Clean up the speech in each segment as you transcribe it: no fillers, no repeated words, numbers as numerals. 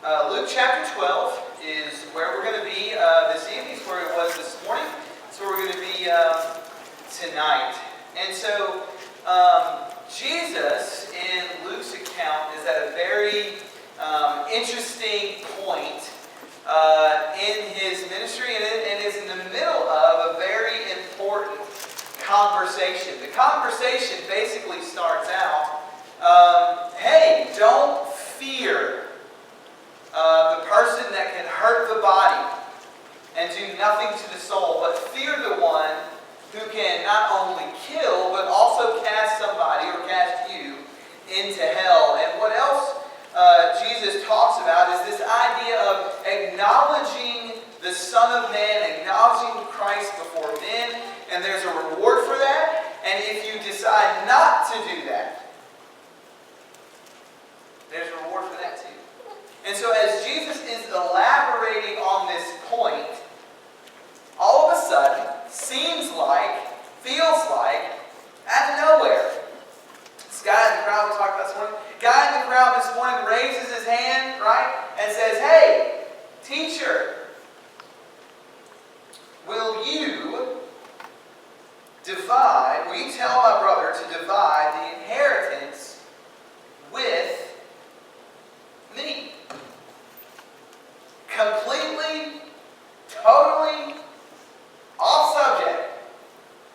Luke chapter 12 is where we're going to be this evening. It's where it was this morning. It's where we're going to be tonight. And so, Jesus, in Luke's account, is at a very interesting point in his ministry and is in the middle of a very important conversation. The conversation basically starts out, hey, don't fear the person that can hurt the body and do nothing to the soul, but fear the one who can not only kill, but also cast somebody or cast you into hell. And what else Jesus talks about is this idea of acknowledging the Son of Man, acknowledging Christ before men, and there's a reward for that. And if you decide not to do that, there's a reward for that too. And so as Jesus is elaborating on this point, all of a sudden, seems like, feels like, out of nowhere, this guy in the crowd we talked about this morning, guy in the crowd this morning raises his hand, right, and says, hey, teacher, will you tell my brother to divide the inheritance with me? Completely, totally off subject.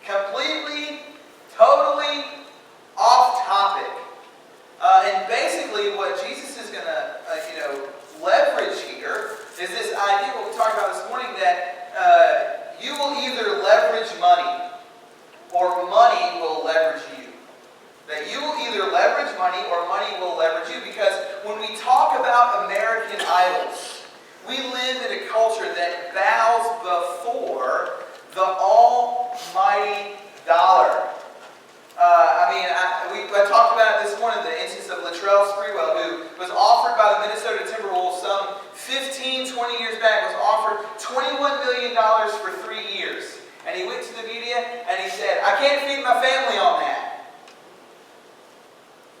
Completely, totally off topic. And basically what Jesus is going to, leverage here is this idea, what we talked about this morning, that you will either leverage money or money will leverage you. That you will either leverage money or money will leverage you. Because when we talk about American idols, we live in a culture that bows before the almighty dollar. I talked about it this morning, the instance of Latrell Sprewell, who was offered by the Minnesota Timberwolves some 15, 20 years back, was offered $21 million for 3 years. And he went to the media and he said, I can't feed my family on that.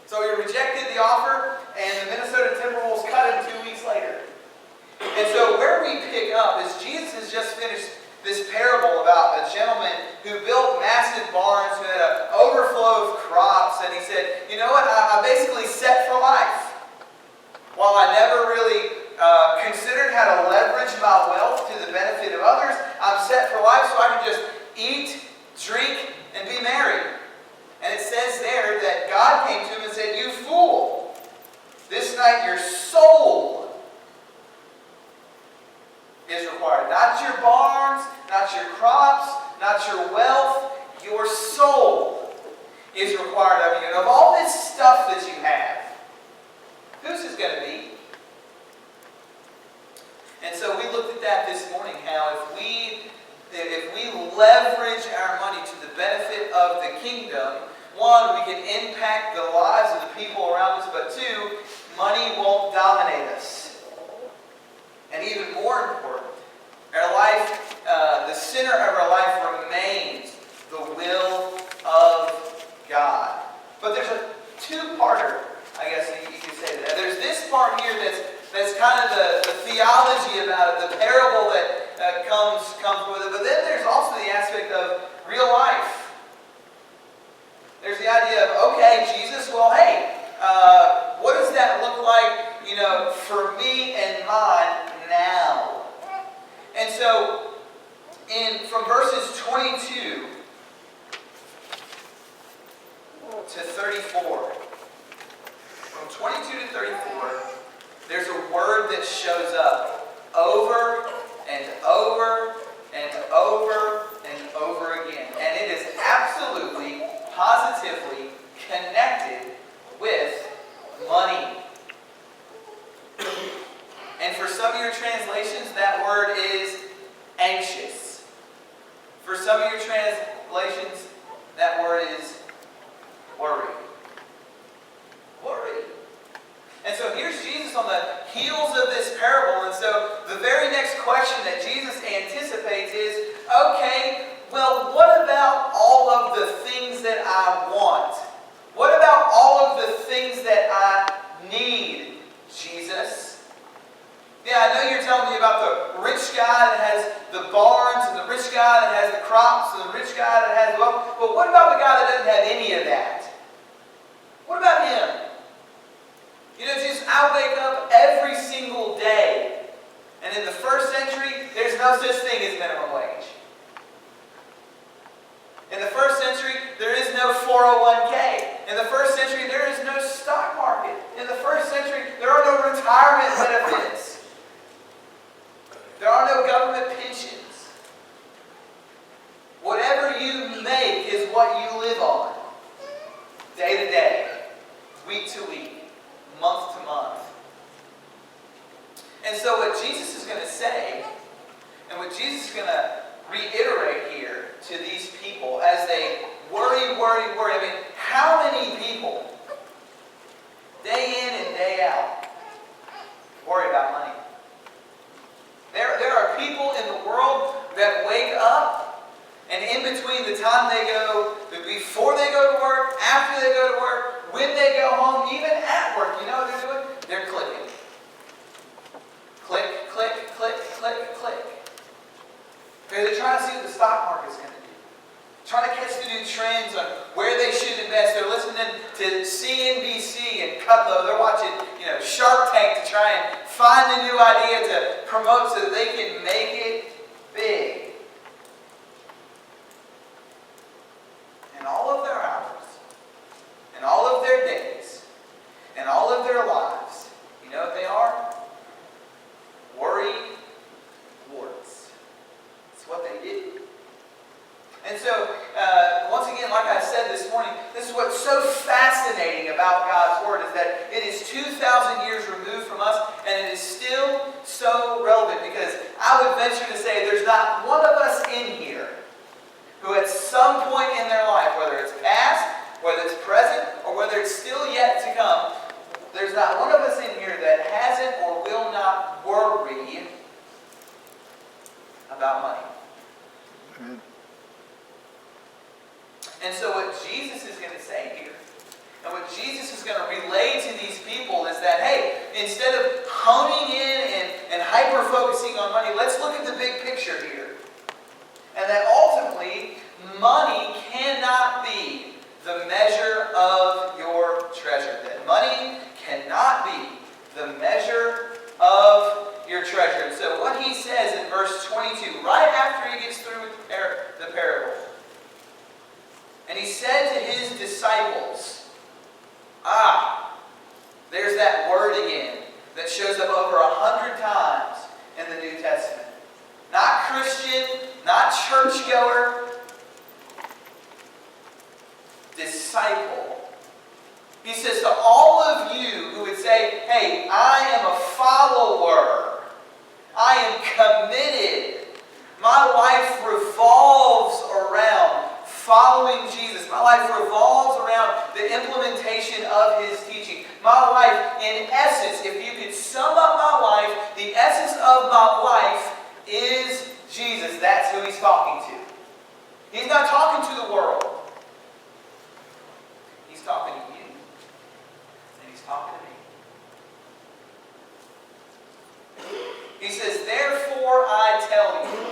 So he rejected the offer, and the Minnesota Timberwolves cut him 2 weeks later. And so where we pick up is Jesus has just finished this parable about a gentleman who built massive barns, who had an overflow of crops, and he said, you know what, I'm basically set for life. While I never really considered how to leverage my wealth to the benefit of others, I'm set for life so I can just eat, drink, and be merry. And it says there that God came to him and said, you fool, this night your soul is required. Not your barns, not your crops, not your wealth. Your soul is required of you. And of all this stuff that you have, whose is going to be? And so we looked at that this morning, how if we leverage our money to the benefit of the kingdom, one, we can impact the lives of the people around us, but two, money won't dominate us. And even more important, our life, the center of our life remains the will of God. But there's a two-parter, I guess you could say that. There's this part here that's kind of the theology about it, the parable that comes with it. But then there's also the aspect of real life. There's the idea of, okay, Jesus, well, hey, what does that look like, for me and mine now? And so, from verses 22 to 34, from 22 to 34, there's a word that shows up over and over and over and over again. And it is absolutely, positively connected with money. And for some of your translations, that word is anxious. For some of your translations, that word is worry. Worry. And so here's Jesus on the heels of this parable. And so the very next question that Jesus anticipates is, okay, well, what about all of the things that I want? What about all of the things that I need, Jesus? Yeah, I know you're telling me about the rich guy that has the barns, and the rich guy that has the crops, and the rich guy that has wealth. But what about the guy that doesn't have any of that? What about him? You know, Jesus, I wake up every single day. And in the first century, there's no such thing as minimum wage. In the first century, there is no 401k. In the first century, there is no stock market. In the first century, there are no retirement benefits. There are no government pensions. Whatever you make is what you live on. Day to day, week to week, month to month. And so what Jesus is going to say, and what Jesus is going to reiterate here to these people as they worry. I mean, how many people, day in and day out, worry about money? There are people in the world that wake up, and in between the time they go, before they go to work, after they go to work, when they go home, even at work, you know what they're doing? They're clicking. Click, click, click, click, click. Because they're trying to see what the stock market's going to do. Trying to catch the new trends on where they should invest. They're listening to CNBC and Cutlow. They're watching, Shark Tank to try and find a new idea to promote so that they can make it big. And all of their hours, and all of their days, and all of their lives, you know what they are? Worry warts. It's what they do. And so, once again, like I said this morning, this is what's so fascinating about God's Word, is that it is 2,000 years removed from us, and it is still so relevant, because I would venture to say there's not one of us in here who at some point in their life, whether it's past, whether it's present, or whether it's still yet to come, there's not one of us in here that hasn't or will not worry about money. Mm-hmm. And so what Jesus is going to say here, and what Jesus is going to relay to these people, is that, hey, instead of honing in and hyper-focusing on money, let's look at the big picture here. And that ultimately, money cannot be the measure of your treasure. That money cannot be the measure of your treasure. And so what he says in verse 22, right after he gets through with the parable, and he said to his disciples, there's that word again that shows up over 100 times in the New Testament. Not Christian, not churchgoer, disciple. He says to all of you who would say, hey, I am a follower. I am committed. My life revolves around following Jesus. My life revolves around the implementation of His teaching. My life, in essence, if you could sum up my life, the essence of my life is Jesus. That's who He's talking to. He's not talking to the world. He's talking to you. And He's talking to me. He says, therefore I tell you,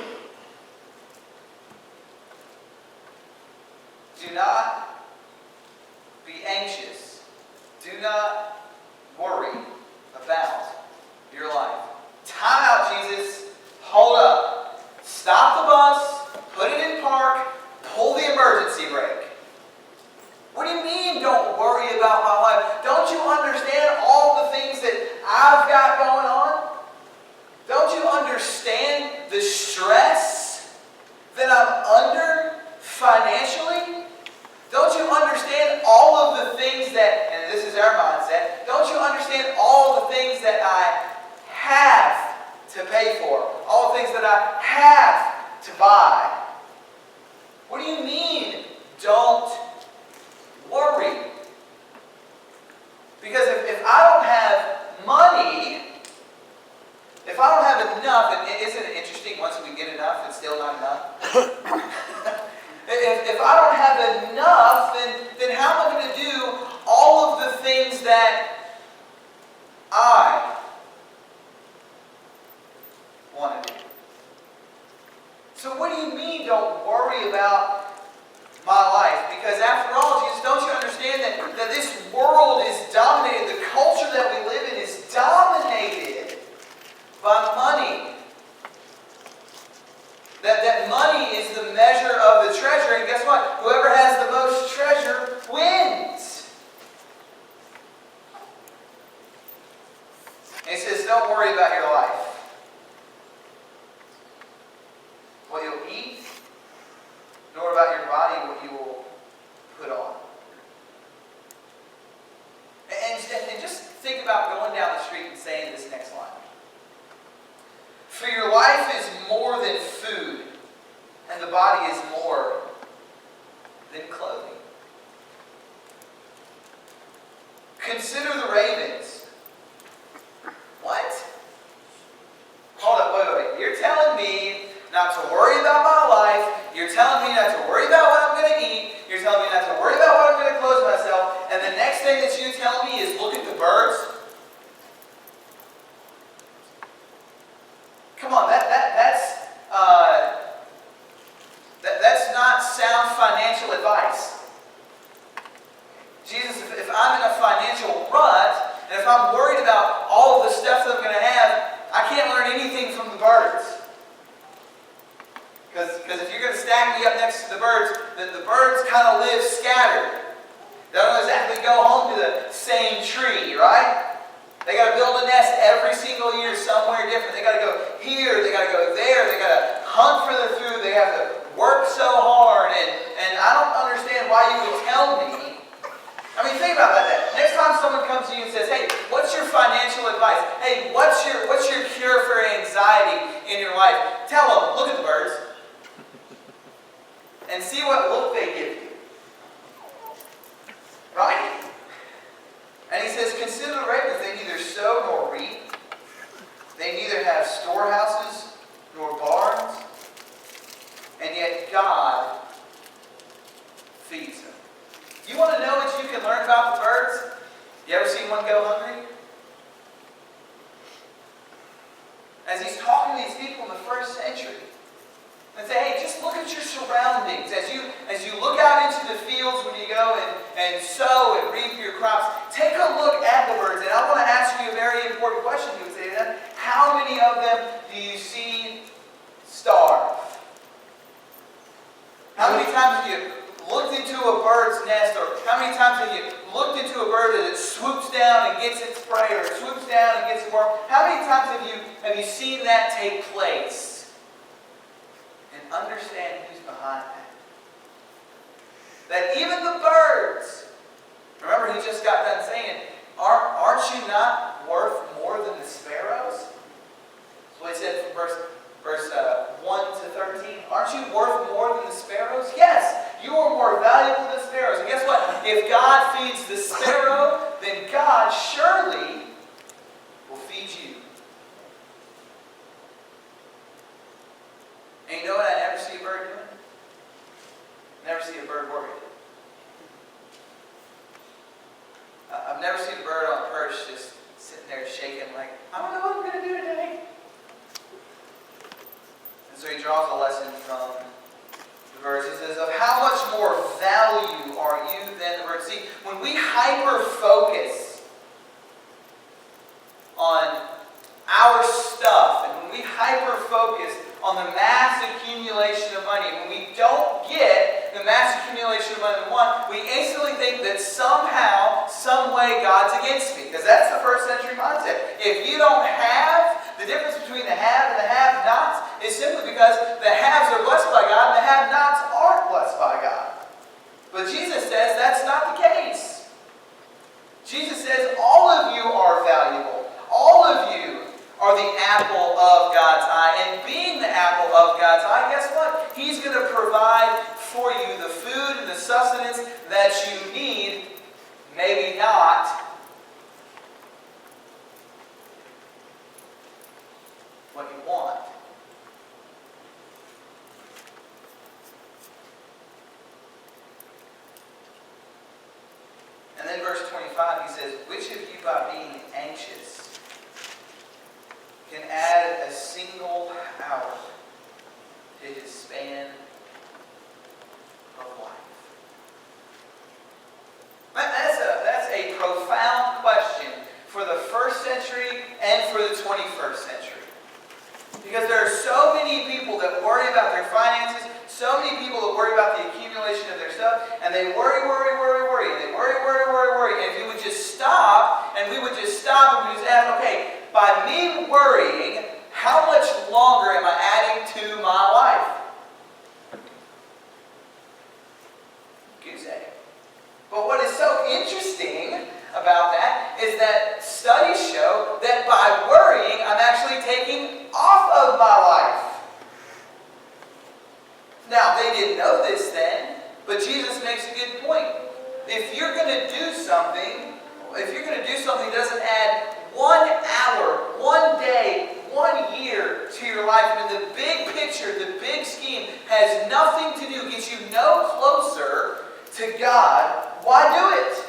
do not be anxious. Do not worry about your life. Time out, Jesus. Hold up. Stop the bus. Put it in park. Pull the emergency brake. What do you mean, don't worry about my life? Don't you understand all the things that I've got going on? Don't you understand the stress that I'm under financially? Don't you understand all of the things that, and this is our mindset, don't you understand all the things that I have to pay for? All the things that I have to buy? What do you mean, don't worry? Because if I don't have money, if I don't have enough, and isn't it interesting, once we get enough, it's still not enough? If I don't have enough, then how am I going to do all of the things that I So what do you mean, don't worry about my life? Because after all, Jesus, don't you understand that this world is dominated, the culture that we live in is dominated by money. That money is the measure of the treasure, and guess what? Whoever has the most treasure wins. And he says, don't worry about your life. What you'll eat, nor about your body what you will put on. And just think about going down the street and saying this next line. For your life is more than food, and the body is more than clothing. Consider the ravens. What? Hold up, wait. You're telling me not to worry about my life. You're telling me not to worry about what I'm going to eat. You're telling me not to worry about what I'm going to clothe myself. And the next thing that you tell me is look at the birds. Come on, that's not sound financial advice. Jesus, if I'm in a financial rut, and if I'm worried about all of the stuff that I'm going to have, I can't learn anything from the birds. Because if you're going to stack me up next to the birds, then the birds kind of live scattered. They don't exactly go home to the same tree, right? They got to build a nest every single year somewhere different. They got to go here, they got to go there, they got to hunt for their food, they have to work so hard, and I don't understand why you would tell me. I mean, think about that. Next time someone comes to you and says, hey, what's your financial advice? Hey, what's your cure for anxiety in your life? Tell them, look at the birds. And see what look they give you. Right? And he says, consider the ravens. They neither sow nor reap. They neither have storehouses nor barns. And yet God feeds them. You want to know what you can learn about the birds? You ever seen one go hungry? As he's talking to these people in the first century, and say, hey, just look at your surroundings. As you look out into the fields when you go and sow and reap your crops, take a look at the birds. And I want to ask you a very important question. You would say to them, how many of them do you see starve? How many times have you looked into a bird's nest, or how many times have you looked into a bird as it swoops down and gets its prey, or it swoops down and gets its worm? How many times have you seen that take place? And understand who's behind that. That even the birds, remember he just got done saying, aren't you not worth more than the sparrows? That's what he said from verse 1 to 13. Aren't you worth more than the sparrows? Yes, you are more valuable than the sparrows. And guess what? If God feeds the sparrow, then God surely will feed you. And you know what I never see a bird doing? Never see a bird worried. I've never seen a bird on a perch just sitting there shaking like, I don't know what I'm going to do today. And so he draws a lesson from the birds. He says, of how much more value are you than the birds? See, when we hyper-focus on our stuff, and when we hyper-focus on the mass accumulation of money, when we don't get the mass accumulation of money we want, we instantly think that somehow, some way, God's against me. Because that's the first century mindset. If you don't have, the difference between the have and the have-nots is simply because the haves are blessed by God and the have-nots aren't blessed by God. But Jesus says that's not the case. Jesus says all of you are valuable. All of you are the apple of God's eye. And being the apple of God's eye, guess what? He's going to provide for you the food and the sustenance that you need, maybe not what you want. And then verse 25, he says, which of you by being anxious can add a single hour to his span of life? That's a profound question for the first century and for the 21st century. Because there are so many people that worry about their finances, so many people that worry about the accumulation of their stuff, and they worry, and they worry. And if you would just stop, and we would just stop, and we just ask, okay, by me worrying, how much longer am I adding to my life? Goose egg. But what is so interesting about that is that studies show that by worrying, I'm actually taking off of my life. Now, they didn't know this then, but Jesus makes a good point. If you're going to do something that doesn't add 1 hour, 1 day, 1 year to your life, and the big picture, the big scheme has nothing to do, gets you no closer to God, why do it?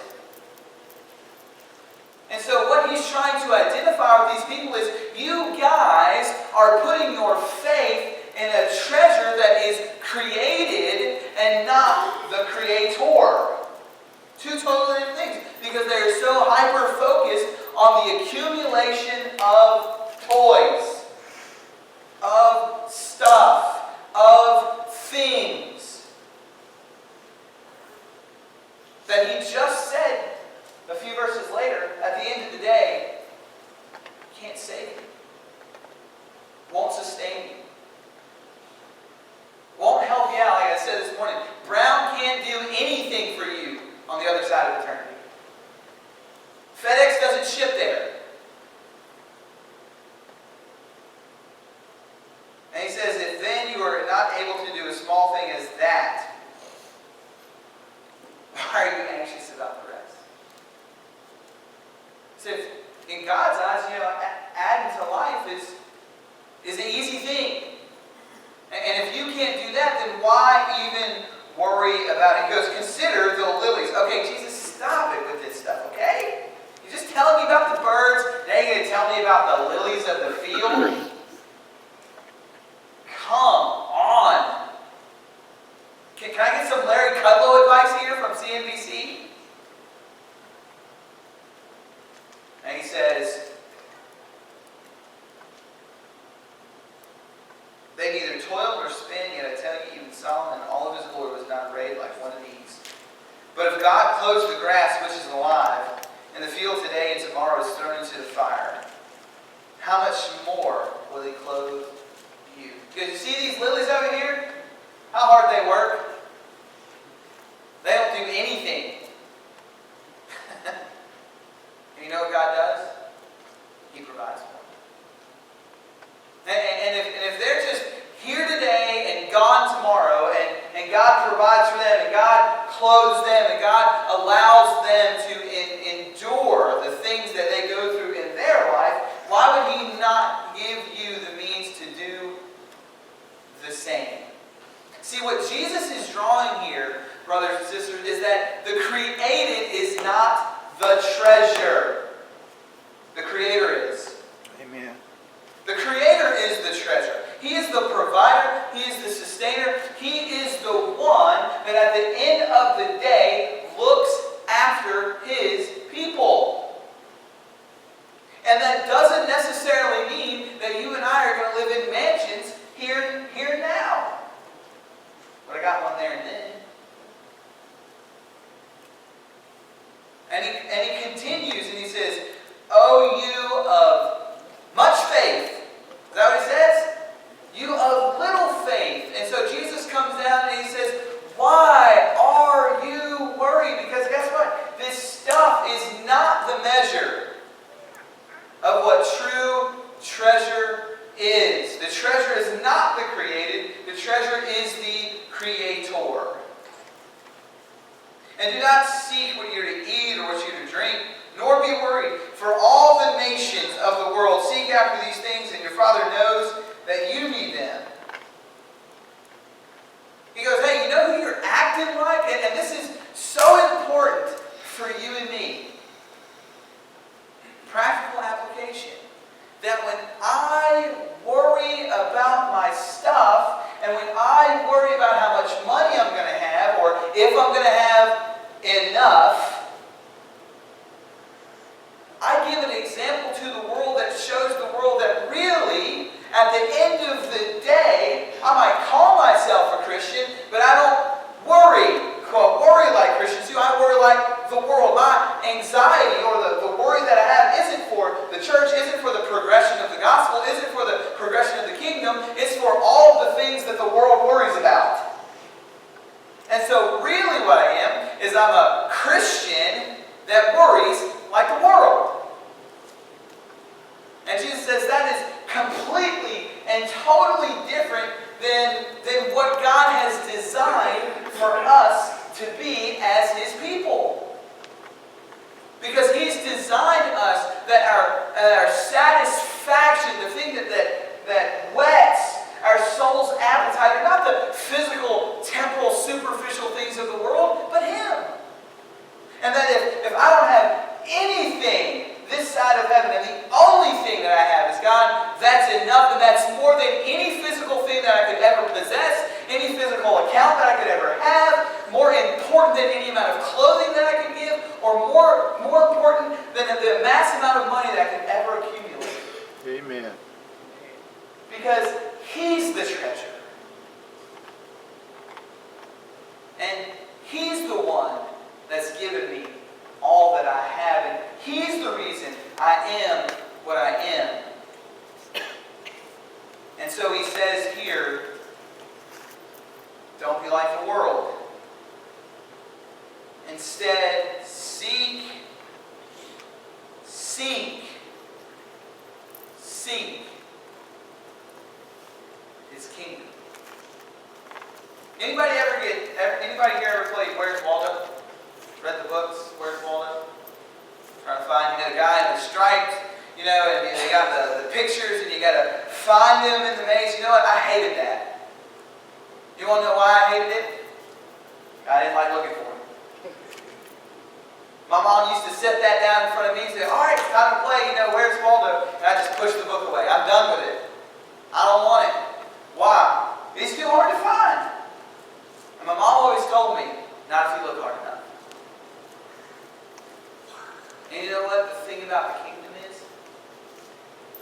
And so what he's trying to identify with these people is, you guys are putting your faith in a treasure that is created and not the creator. Two totally different things. Because they are so hyper-focused on the accumulation of toys, of stuff, of things, that he just said a few verses later, at the end of the day, can't save you, won't sustain you, won't help you out. Like I said this morning, Brown can't do anything for you on the other side of eternity. FedEx doesn't ship there. And he says, if then you are not able to do a small thing as that, why are you anxious about the rest? So in God's eyes, adding to life is an easy thing. And if you can't do that, then why even worry about it? He goes, consider the lilies. Okay, Jesus, stop it with this stuff, okay? You're just telling me about the birds. Now you're going to tell me about the lilies of the field? Come on. Can I get some Larry Kudlow advice here from CNBC? And he says, they neither toil nor spin, yet I tell you, even Solomon in all of his glory was not arrayed like one of these. But if God clothes the grass which is alive, in the field today and tomorrow is thrown into the fire, how much more will he clothe you? Because you see these lilies over here? How hard they work? They don't do anything. And you know what God does? He provides for them. And if they're just here today and gone tomorrow, and God provides for them, and God clothes them, and God allows them to endure the things that they go through in their life, why would He not give you the means to do the same? See, what Jesus is drawing here, brothers and sisters, is that the created is not the treasure. The Creator is. Amen. The Creator is the treasure. He is the provider. He is the sustainer. He is the one that at the end of the day looks after His people. And that doesn't necessarily mean that you and I are going to live in mansions here now. But I got one there and then. And he continues and he says, "O you of much faith." Is that what he says? You of little faith. And so Jesus comes down and he says, why are you worried? Because guess what? This stuff is not the measure of what true treasure is. The treasure is not the created. The treasure is the Creator. And do not seek what you're to eat or what you're to drink, nor be worried. For all the nations of the world seek after these things, and your Father knows that you need them. He goes, hey, you know who you're acting like? And this is so important for you and me. Practical application. That when I worry about my stuff, And when I worry about how much money I'm going to have, or if I'm going to have enough, I give an example to the world that shows the world that really, at the end of the day, I might call myself a Christian, but I don't worry, quote, worry like Christians do. I worry like the world. My anxiety or the worry that I have isn't for the church, isn't for the progression of the gospel, isn't for the progression of the kingdom. It's for all the things that the world worries about. And so really what I am is I'm a Christian that worries like the world. And Jesus says that is completely and totally different than what God has designed for us to be as His people. Because He's designed us that our satisfaction, the thing that whets our soul's appetite, are not the physical, temporal, superficial things of the world, but Him. And that if I don't have anything this side of heaven, and the only thing that I have is God, that's enough, and that's more than any physical thing that I could ever possess, any physical account that I could ever have, more important than any amount of clothing that I could give, or more important than the massive amount of money that I could ever accumulate. Amen. Because He's the treasure. And He's the one that's given me all that I have, and He's the reason I am what I am. And so He says here, don't be like the world. Instead, seek His kingdom. Anybody here ever played Where's Waldo? Read the books, Where's Waldo? Trying to find, the guy in the stripes, and they got the pictures, and you got to find them in the maze. You know what? I hated that. You want to know why I hated it? I didn't like looking for them. My mom used to set that down in front of me and say, all right, it's time to play, Where's Waldo? And I just pushed the book away. I'm done with it. I don't want it. Why? It's too hard to find. And my mom always told me, not if you look hard enough. And you know what the thing about the kingdom is?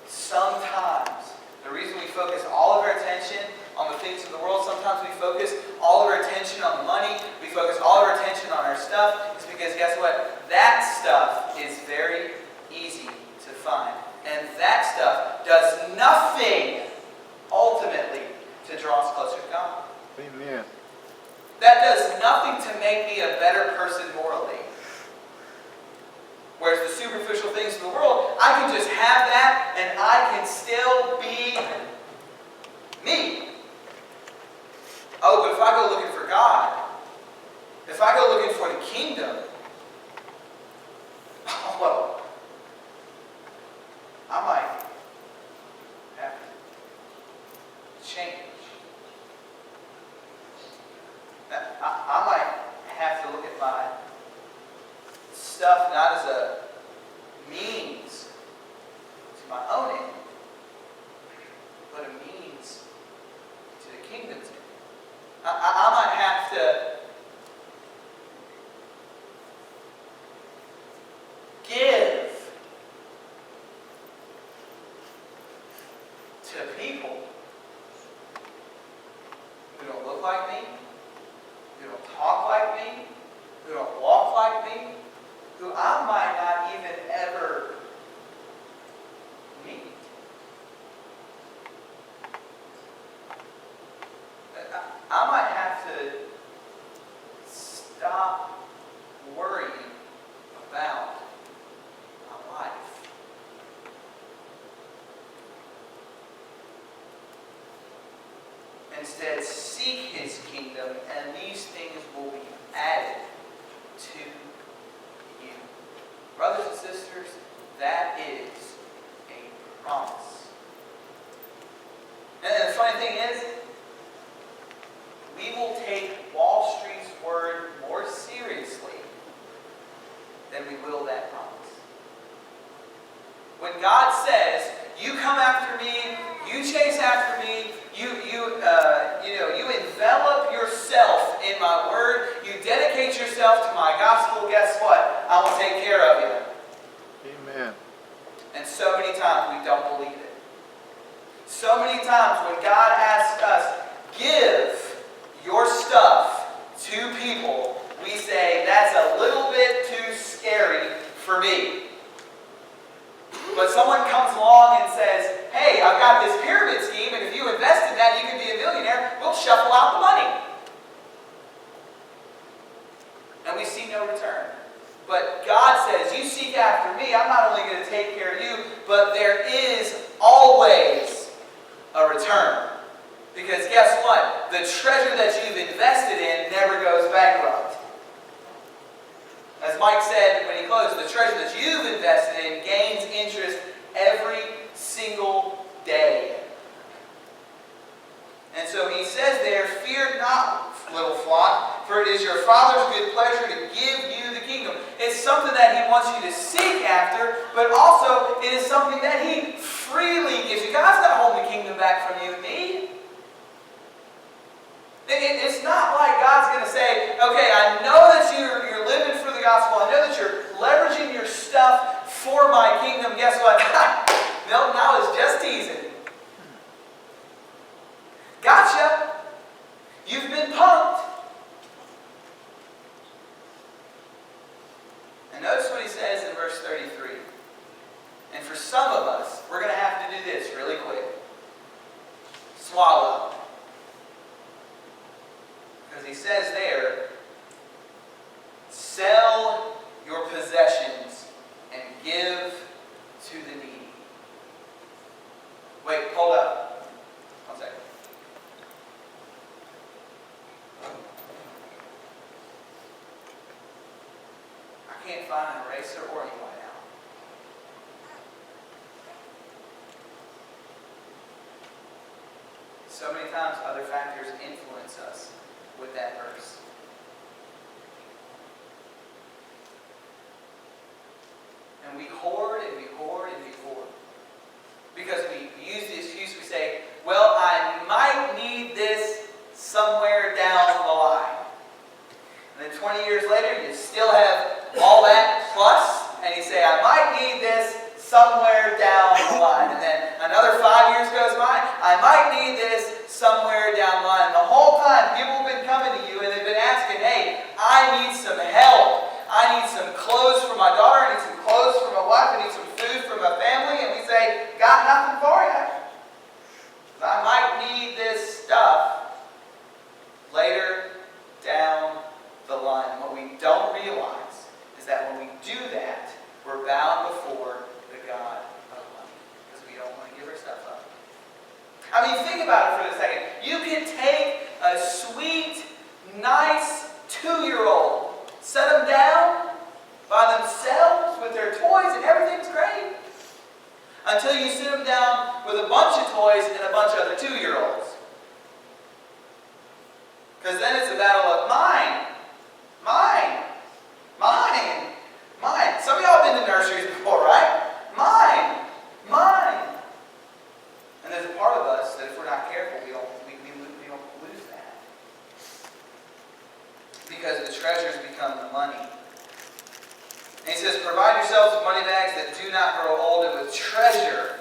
Sometimes, the reason we focus all of our attention on the things of the world, sometimes we focus all of our attention on the money, we focus all of our attention on our stuff, is because guess what? That stuff is very easy to find. And that stuff does nothing, ultimately, to draw us closer to God. Amen. That does nothing to make me a better person morally. Whereas the superficial things of the world, I can just have that and I can still be me. Oh, but if I go looking for God, if I go looking for the kingdom, well, I might have to change. I might have to look at my stuff not as a means to my own end, but a means to the kingdom's end. I might have to give to people who don't look like me, who don't talk like me, who don't walk like me, who I might not even ever meet. I might have to stop worrying about my life. Instead, seek His kingdom, and these things will be added to you. Brothers and sisters, that is a promise. And the funny thing is, we will take Wall Street's word more seriously than we will that promise. When God says, you come after me, you chase after me, in my word, you dedicate yourself to my gospel, guess what? I will take care of you. Amen. And so many times we don't believe it. So many times when God asks us, give your stuff to people, we say, that's a little bit too scary for me. But someone comes along and says, hey, I've got this pyramid scheme, and if you invest in that, you can be a millionaire. We'll shuffle out the money. And we see no return. But God says, you seek after me, I'm not only going to take care of you, but there is always a return. Because guess what? The treasure that you've invested in never goes bankrupt. As Mike said when he closed, the treasure that you've invested in gains interest every single day. And so he says there, fear not, little flock, for it is your Father's good pleasure to give you the kingdom. It's something that he wants you to seek after, but also it is something that he freely gives you. God's not holding the kingdom back from you and me. It's not like God's going to say, okay, I know that you're living for the gospel. I know that you're leveraging your stuff for my kingdom. Guess what? Milton, I was just teasing. Gotcha. You've been punked. And notice what he says in verse 33. And for some of us, we're going to have to do this really quick. Swallow. Because he says there, sell your possessions and give to the needy. Wait, hold up. 1 second. I can't find an eraser or any whiteout. So many times other factors influence us with that verse. And we hoard and we hoard and we hoard. Because we use the excuse, we say, well, I might need this somewhere down the line. And then 20 years later, you still have all that plus, and you say, I might need this somewhere down the line. And then another 5 years goes by, I might need this somewhere down the line. And the whole time, people have been coming to you and they've been asking, hey, I need some help. I need some clothes for my daughter. I need some clothes for my wife. I need some food for my family. And we say, got nothing for you. I might need this stuff later down the line. And what we don't realize is that when we do that, we're bound before the God of money. Because we don't want to give our stuff up. I mean, think about it for a second. You can take a sweet, nice 2-year-old, set them down by themselves with their toys and everything's great. Until you sit them down with a bunch of toys and a bunch of other 2-year-olds. Because then it's a battle of mine, mine, mine, mine. Some of y'all have been to nurseries before, right? Mine, mine. And there's a part of us that if we're not careful, we don't lose that. Because the treasures become the money. And he says, provide yourselves with money bags that do not grow old, and with treasure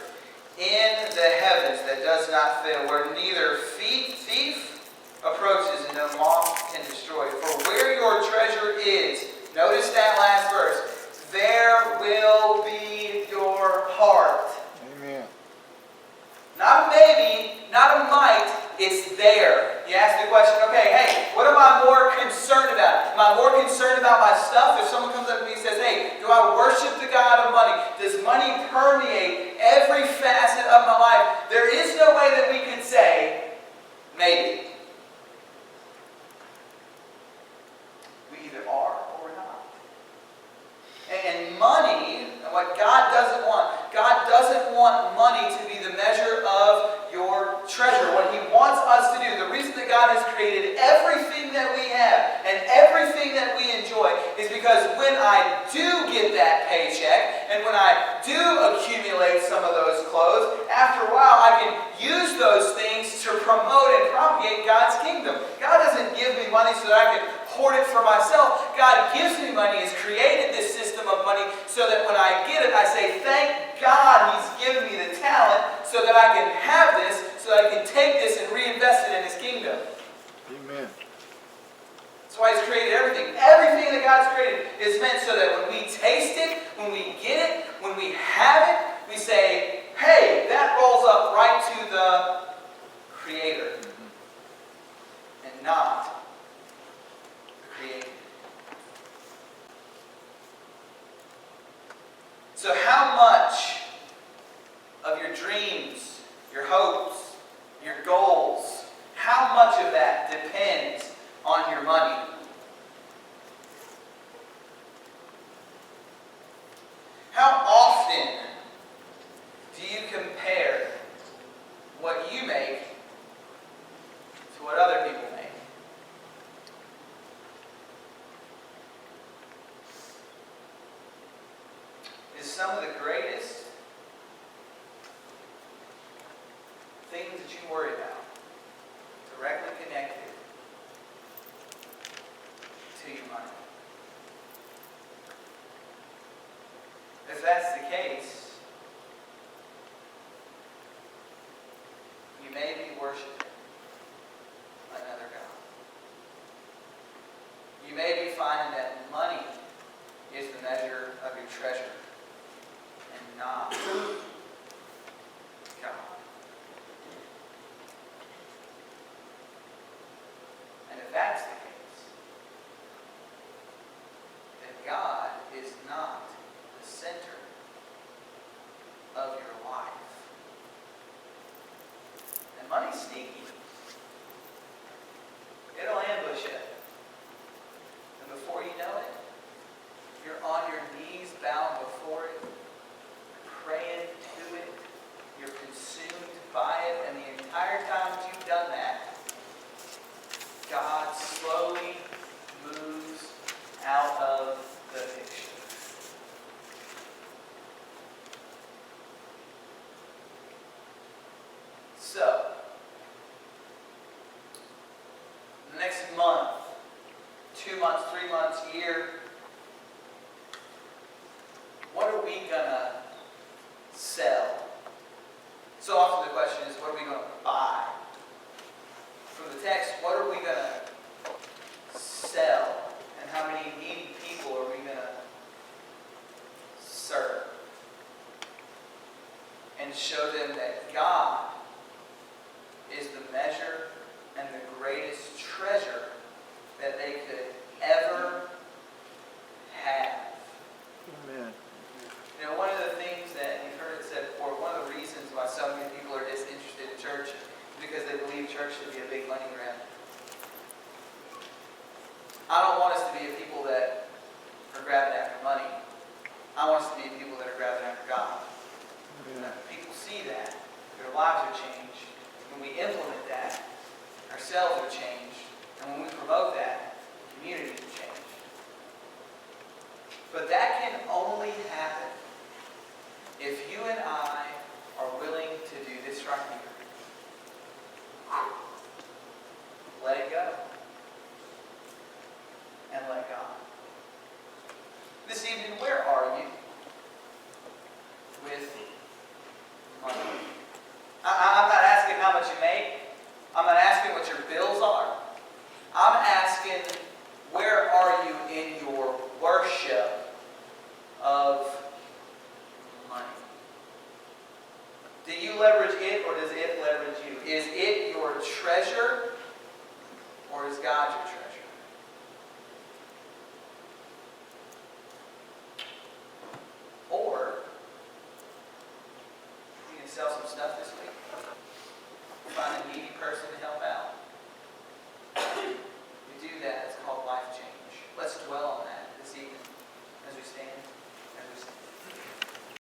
in the heavens that does not fail, where neither thief approaches and no moth can destroy. For where your treasure is, notice that last verse, there will be your heart. Amen. Not a maybe, not a might, it's there. You ask the question, okay, hey, what am I more concerned about? Am I more concerned about my stuff? If someone comes up to me and says, hey, do I worship the God of money? Does money permeate every facet of my life? There is no way that we can say, maybe. We either are or we're not. And money, what God doesn't want money to be the measure of your treasure. What He wants us to do, the reason that God has created everything that we have and everything that we enjoy is because when I do get that paycheck and when I do accumulate some of those clothes, after a while I can use those things to promote and propagate God's kingdom. God doesn't give me money money so that I can hoard it for myself. God gives me money, has created this system of money so that when I get it, I say, thank God He's given me the talent so that I can have this, so that I can take this and reinvest it in His kingdom. Amen. That's why He's created everything. Everything that God's created is meant so that when we taste it, when we get it, when we have it, we say, hey, that rolls up right to the Creator. And not the created. So how much of your dreams, your hopes, your goals, how much of that depends on your money? How often do you compare what you make to what other people make? Is some of the greatest things that you worry about directly connected to your money? If that's the case, you may be worshiping another God. You may be finding that money is the measure of your treasure and not God. And if that's the case, then God is not the center of your life. And money's sneaky. It'll ambush you. And before you know it, you're on your knees bowing before it, praying to it, you're consumed by it, and the entire time that you've done that, God slowly moves out of the picture. So, next month, 2 months, 3 months, year, what are we going to sell? So often the question is, what are we going to buy? From the text, what are we going to sell? And how many needy people are we going to serve? And show them that God is the measure and the greatest treasure that they could ever have. Amen. You know, one of the things that you've heard it said before, one of the reasons why so many people are disinterested in church is because they believe church should be a big money grab. I don't want us to be a people that are grabbing after money. I want us to be people that are grabbing after God. And if people see that, their lives are changed. When we implement that, ourselves are changed. And when we promote that, communities are changed. But that can only happen if you and I are willing to do this right here. Let it go. And let God. This evening, where are you with money? I'm not asking how much you make. I'm not asking what your bills are. I'm asking, where are you in your worship of money? Do you leverage it, or does it leverage you? Is it your treasure, or is God your treasure? Or you can sell some stuff this week. Find a needy person to help